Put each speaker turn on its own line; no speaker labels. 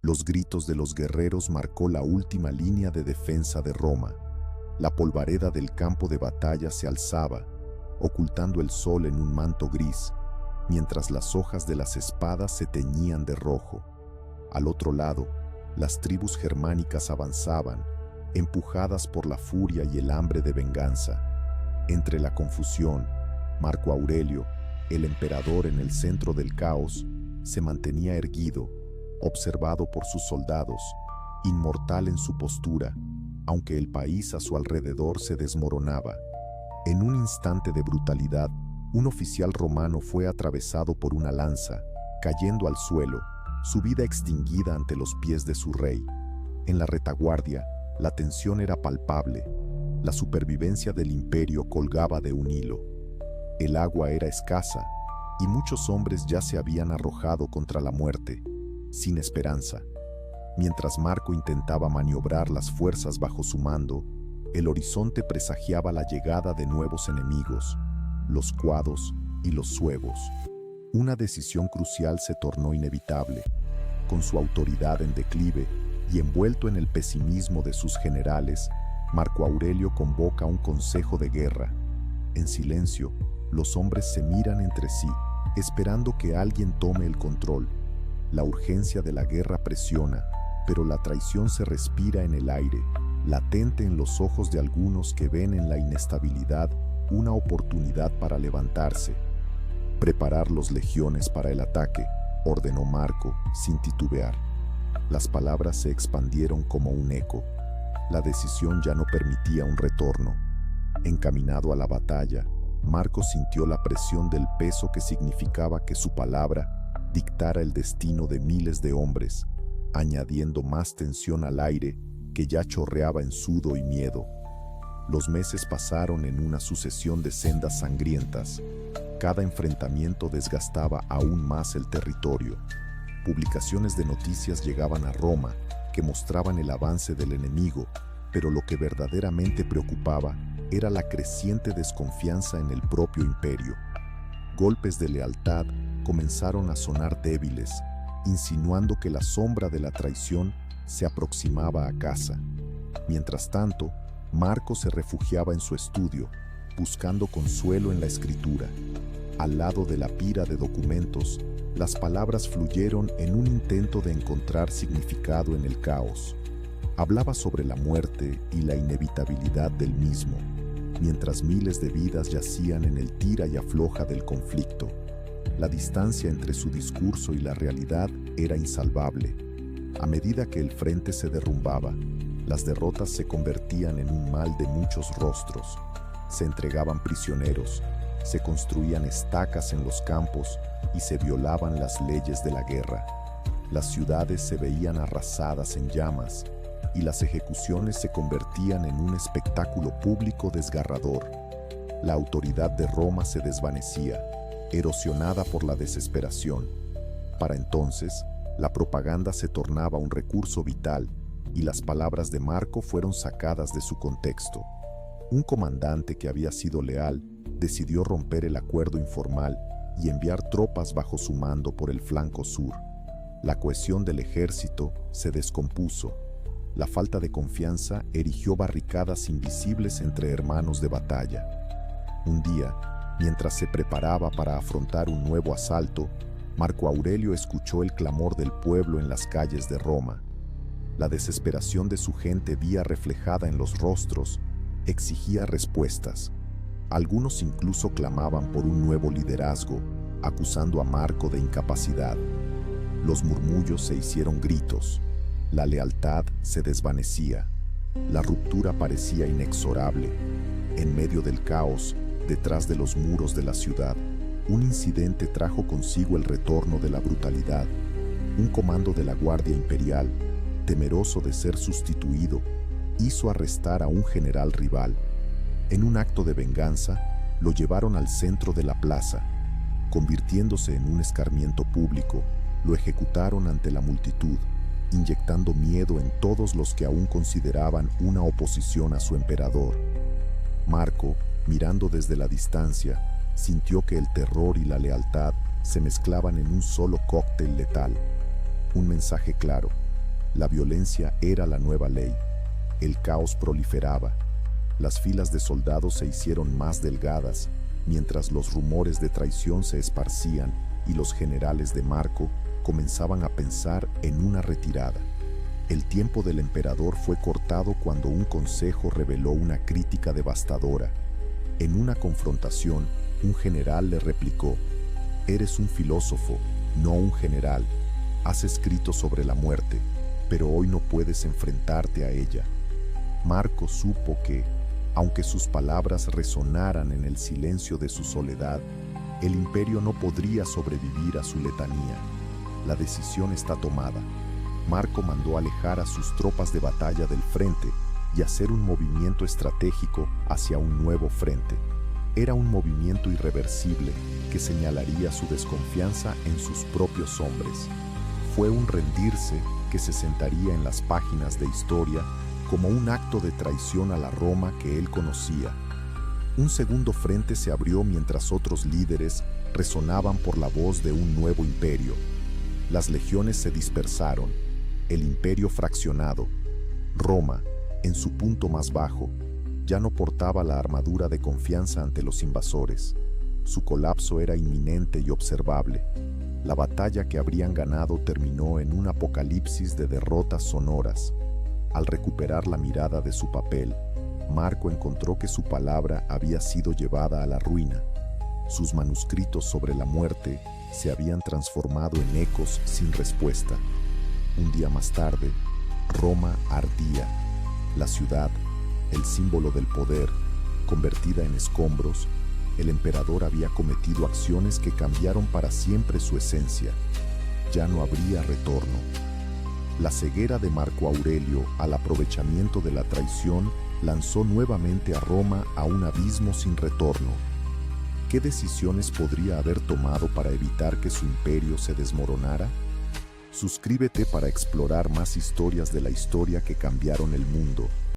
Los gritos de los guerreros marcó la última línea de defensa de Roma. La polvareda del campo de batalla se alzaba, ocultando el sol en un manto gris, mientras las hojas de las espadas se teñían de rojo. Al otro lado, las tribus germánicas avanzaban, empujadas por la furia y el hambre de venganza. Entre la confusión, Marco Aurelio, el emperador en el centro del caos, se mantenía erguido, observado por sus soldados, inmortal en su postura, aunque el país a su alrededor se desmoronaba. En un instante de brutalidad, un oficial romano fue atravesado por una lanza, cayendo al suelo, su vida extinguida ante los pies de su rey. En la retaguardia, la tensión era palpable. La supervivencia del imperio colgaba de un hilo. El agua era escasa, y muchos hombres ya se habían arrojado contra la muerte, sin esperanza. Mientras Marco intentaba maniobrar las fuerzas bajo su mando, el horizonte presagiaba la llegada de nuevos enemigos, los cuados y los suevos. Una decisión crucial se tornó inevitable. Con su autoridad en declive y envuelto en el pesimismo de sus generales, Marco Aurelio convoca un consejo de guerra. En silencio, los hombres se miran entre sí, esperando que alguien tome el control. La urgencia de la guerra presiona, pero la traición se respira en el aire, latente en los ojos de algunos que ven en la inestabilidad una oportunidad para levantarse. Preparar los legiones para el ataque, ordenó Marco, sin titubear. Las palabras se expandieron como un eco. La decisión ya no permitía un retorno. Encaminado a la batalla, Marco sintió la presión del peso que significaba que su palabra dictara el destino de miles de hombres, añadiendo más tensión al aire que ya chorreaba en sudor y miedo. Los meses pasaron en una sucesión de sendas sangrientas. Cada enfrentamiento desgastaba aún más el territorio. Publicaciones de noticias llegaban a Roma que mostraban el avance del enemigo, pero lo que verdaderamente preocupaba era la creciente desconfianza en el propio imperio. Golpes de lealtad comenzaron a sonar débiles, insinuando que la sombra de la traición se aproximaba a casa. Mientras tanto, Marco se refugiaba en su estudio, buscando consuelo en la escritura. Al lado de la pira de documentos, las palabras fluyeron en un intento de encontrar significado en el caos. Hablaba sobre la muerte y la inevitabilidad del mismo, mientras miles de vidas yacían en el tira y afloja del conflicto. La distancia entre su discurso y la realidad era insalvable. A medida que el frente se derrumbaba, las derrotas se convertían en un mal de muchos rostros. Se entregaban prisioneros, se construían estacas en los campos y se violaban las leyes de la guerra. Las ciudades se veían arrasadas en llamas y las ejecuciones se convertían en un espectáculo público desgarrador. La autoridad de Roma se desvanecía, erosionada por la desesperación. Para entonces, la propaganda se tornaba un recurso vital y las palabras de Marco fueron sacadas de su contexto. Un comandante que había sido leal decidió romper el acuerdo informal y enviar tropas bajo su mando por el flanco sur. La cohesión del ejército se descompuso. La falta de confianza erigió barricadas invisibles entre hermanos de batalla. Un día, mientras se preparaba para afrontar un nuevo asalto, Marco Aurelio escuchó el clamor del pueblo en las calles de Roma. La desesperación de su gente vía reflejada en los rostros exigía respuestas. Algunos incluso clamaban por un nuevo liderazgo, acusando a Marco de incapacidad. Los murmullos se hicieron gritos. La lealtad se desvanecía. La ruptura parecía inexorable. En medio del caos, detrás de los muros de la ciudad, un incidente trajo consigo el retorno de la brutalidad. Un comando de la Guardia Imperial, temeroso de ser sustituido, hizo arrestar a un general rival. En un acto de venganza, lo llevaron al centro de la plaza. Convirtiéndose en un escarmiento público, lo ejecutaron ante la multitud, inyectando miedo en todos los que aún consideraban una oposición a su emperador. Marco, mirando desde la distancia, sintió que el terror y la lealtad se mezclaban en un solo cóctel letal. Un mensaje claro: La violencia era la nueva ley. El caos proliferaba. Las filas de soldados se hicieron más delgadas, mientras los rumores de traición se esparcían y los generales de Marco comenzaban a pensar en una retirada. El tiempo del emperador fue cortado cuando un consejo reveló una crítica devastadora. En una confrontación, un general le replicó: «Eres un filósofo, no un general. Has escrito sobre la muerte, pero hoy no puedes enfrentarte a ella». Marco supo que, aunque sus palabras resonaran en el silencio de su soledad, el imperio no podría sobrevivir a su letanía. La decisión está tomada. Marco mandó alejar a sus tropas de batalla del frente y hacer un movimiento estratégico hacia un nuevo frente. Era un movimiento irreversible que señalaría su desconfianza en sus propios hombres. Fue un rendirse que se sentaría en las páginas de historia como un acto de traición a la Roma que él conocía. Un segundo frente se abrió mientras otros líderes resonaban por la voz de un nuevo imperio. Las legiones se dispersaron, el imperio fraccionado. Roma, en su punto más bajo, ya no portaba la armadura de confianza ante los invasores. Su colapso era inminente y observable. La batalla que habrían ganado terminó en un apocalipsis de derrotas sonoras. Al recuperar la mirada de su papel, Marco encontró que su palabra había sido llevada a la ruina. Sus manuscritos sobre la muerte se habían transformado en ecos sin respuesta. Un día más tarde, Roma ardía. La ciudad, el símbolo del poder, convertida en escombros, el emperador había cometido acciones que cambiaron para siempre su esencia. Ya no habría retorno. La ceguera de Marco Aurelio al aprovechamiento de la traición lanzó nuevamente a Roma a un abismo sin retorno. ¿Qué decisiones podría haber tomado para evitar que su imperio se desmoronara? Suscríbete para explorar más historias de la historia que cambiaron el mundo.